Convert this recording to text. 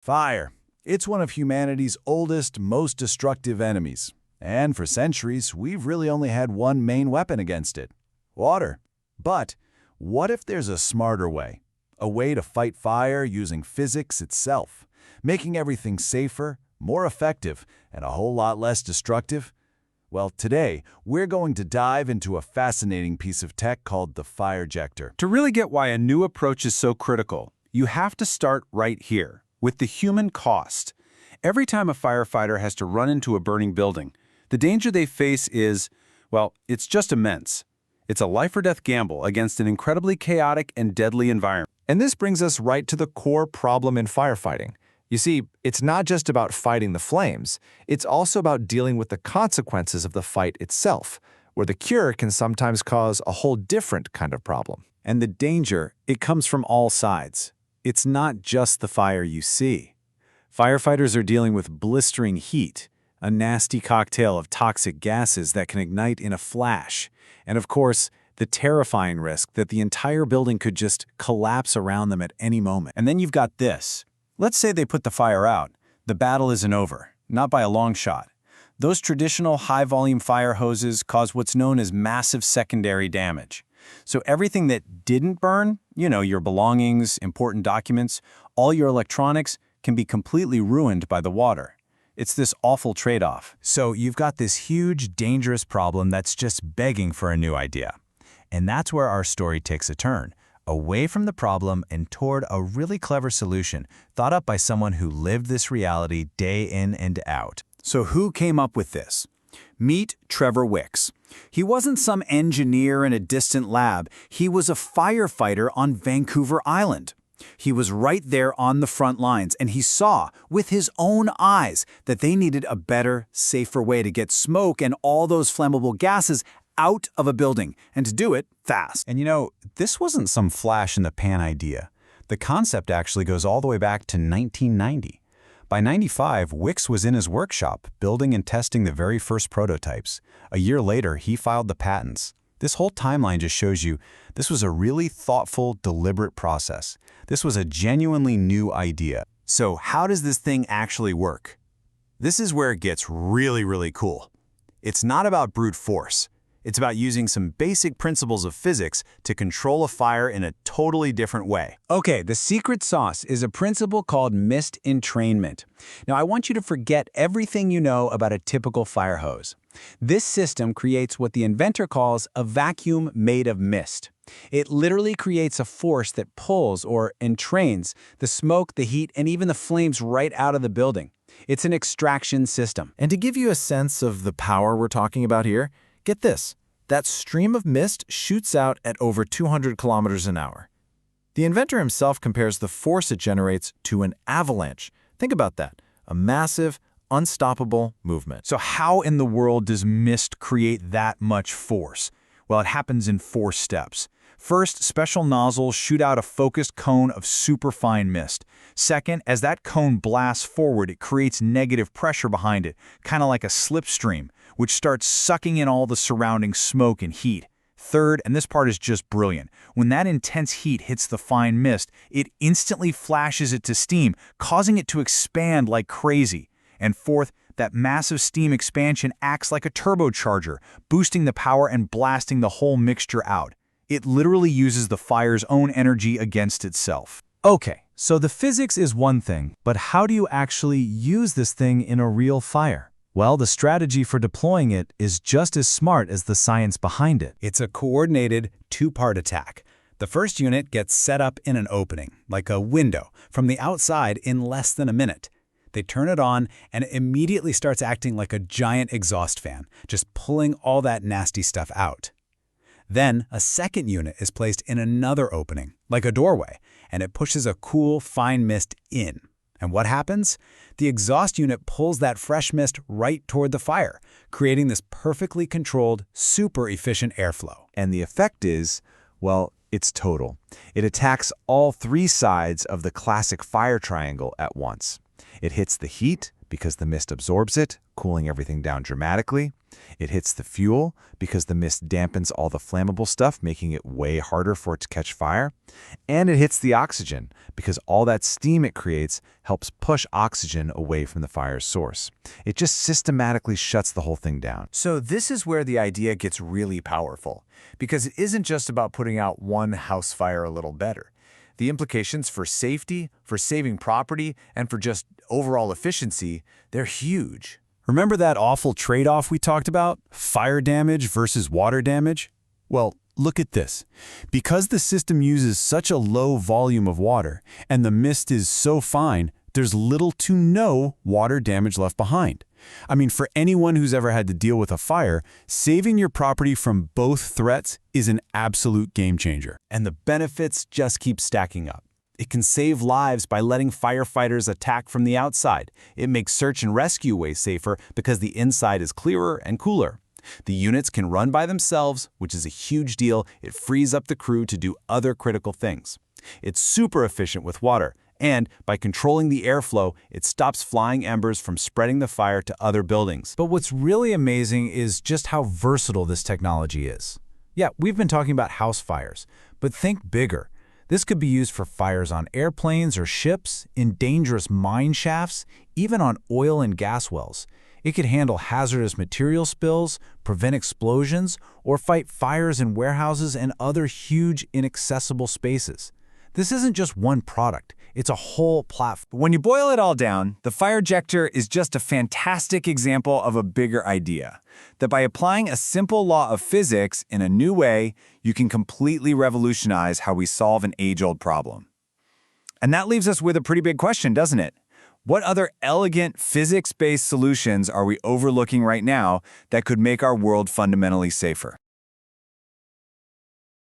Fire. It's one of humanity's oldest, most destructive enemies. And for centuries, we've really only had one main weapon against it: water. But what if there's a smarter way? A way to fight fire using physics itself, making everything safer, more effective, and a whole lot less destructive? Well, today, we're going to dive into a fascinating piece of tech called the Firejector. To really get why a new approach is so critical, you have to start right here, with the human cost. Every time a firefighter has to run into a burning building, the danger they face is, well, it's just immense. It's a life-or-death gamble against an incredibly chaotic and deadly environment. And this brings us right to the core problem in firefighting. You see, it's not just about fighting the flames, it's also about dealing with the consequences of the fight itself, where the cure can sometimes cause a whole different kind of problem. And the danger, it comes from all sides. It's not just the fire you see. Firefighters are dealing with blistering heat, a nasty cocktail of toxic gases that can ignite in a flash, and of course, the terrifying risk that the entire building could just collapse around them at any moment. And then you've got this. Let's say they put the fire out. The battle isn't over, not by a long shot. Those traditional high-volume fire hoses cause what's known as massive secondary damage. So everything that didn't burn, your belongings, important documents, all your electronics, can be completely ruined by the water. It's this awful trade-off. So you've got this huge, dangerous problem that's just begging for a new idea. And that's where our story takes a turn, away from the problem and toward a really clever solution thought up by someone who lived this reality day in and out. So who came up with this? Meet Trevor Wicks. He wasn't some engineer in a distant lab. He was a firefighter on Vancouver Island. He was right there on the front lines, and he saw with his own eyes that they needed a better, safer way to get smoke and all those flammable gases out of a building, and to do it fast. And this wasn't some flash-in-the-pan idea. The concept actually goes all the way back to 1990. By 95, Wicks was in his workshop, building and testing the very first prototypes. A year later, he filed the patents. This whole timeline just shows you this was a really thoughtful, deliberate process. This was a genuinely new idea. So how does this thing actually work? This is where it gets really, really cool. It's not about brute force. It's about using some basic principles of physics to control a fire in a totally different way. Okay, the secret sauce is a principle called mist entrainment. Now, I want you to forget everything you know about a typical fire hose. This system creates what the inventor calls a vacuum made of mist. It literally creates a force that pulls or entrains the smoke, the heat, and even the flames right out of the building. It's an extraction system. And to give you a sense of the power we're talking about here, get this, that stream of mist shoots out at over 200 kilometers an hour. The inventor himself compares the force it generates to an avalanche. Think about that, a massive, unstoppable movement. So how in the world does mist create that much force? Well, it happens in 4 steps. First, special nozzles shoot out a focused cone of superfine mist. Second, as that cone blasts forward, it creates negative pressure behind it, kind of like a slipstream, which starts sucking in all the surrounding smoke and heat. Third, and this part is just brilliant, when that intense heat hits the fine mist, it instantly flashes it to steam, causing it to expand like crazy. And fourth, that massive steam expansion acts like a turbocharger, boosting the power and blasting the whole mixture out. It literally uses the fire's own energy against itself. Okay, so the physics is one thing, but how do you actually use this thing in a real fire? Well, the strategy for deploying it is just as smart as the science behind it. It's a coordinated 2-part attack. The first unit gets set up in an opening, like a window, from the outside in less than a minute. They turn it on, and it immediately starts acting like a giant exhaust fan, just pulling all that nasty stuff out. Then, a second unit is placed in another opening, like a doorway, and it pushes a cool, fine mist in. And what happens? The exhaust unit pulls that fresh mist right toward the fire, creating this perfectly controlled, super efficient airflow. And the effect is, well, it's total. It attacks all 3 sides of the classic fire triangle at once. It hits the heat because the mist absorbs it, cooling everything down dramatically. It hits the fuel because the mist dampens all the flammable stuff, making it way harder for it to catch fire. And it hits the oxygen because all that steam it creates helps push oxygen away from the fire's source. It just systematically shuts the whole thing down. So this is where the idea gets really powerful, because it isn't just about putting out one house fire a little better. The implications for safety, for saving property, and for just overall efficiency, they're huge. Remember that awful trade-off we talked about? Fire damage versus water damage? Well, look at this. Because the system uses such a low volume of water, and the mist is so fine, there's little to no water damage left behind. I mean, for anyone who's ever had to deal with a fire, saving your property from both threats is an absolute game changer. And the benefits just keep stacking up. It can save lives by letting firefighters attack from the outside. It makes search and rescue way safer because the inside is clearer and cooler. The units can run by themselves, which is a huge deal. It frees up the crew to do other critical things. It's super efficient with water, and by controlling the airflow, it stops flying embers from spreading the fire to other buildings. But what's really amazing is just how versatile this technology is. Yeah, we've been talking about house fires, but think bigger. This could be used for fires on airplanes or ships, in dangerous mine shafts, even on oil and gas wells. It could handle hazardous material spills, prevent explosions, or fight fires in warehouses and other huge, inaccessible spaces. This isn't just one product. It's a whole platform. When you boil it all down, the Firejector is just a fantastic example of a bigger idea. That by applying a simple law of physics in a new way, you can completely revolutionize how we solve an age-old problem. And that leaves us with a pretty big question, doesn't it? What other elegant physics-based solutions are we overlooking right now that could make our world fundamentally safer?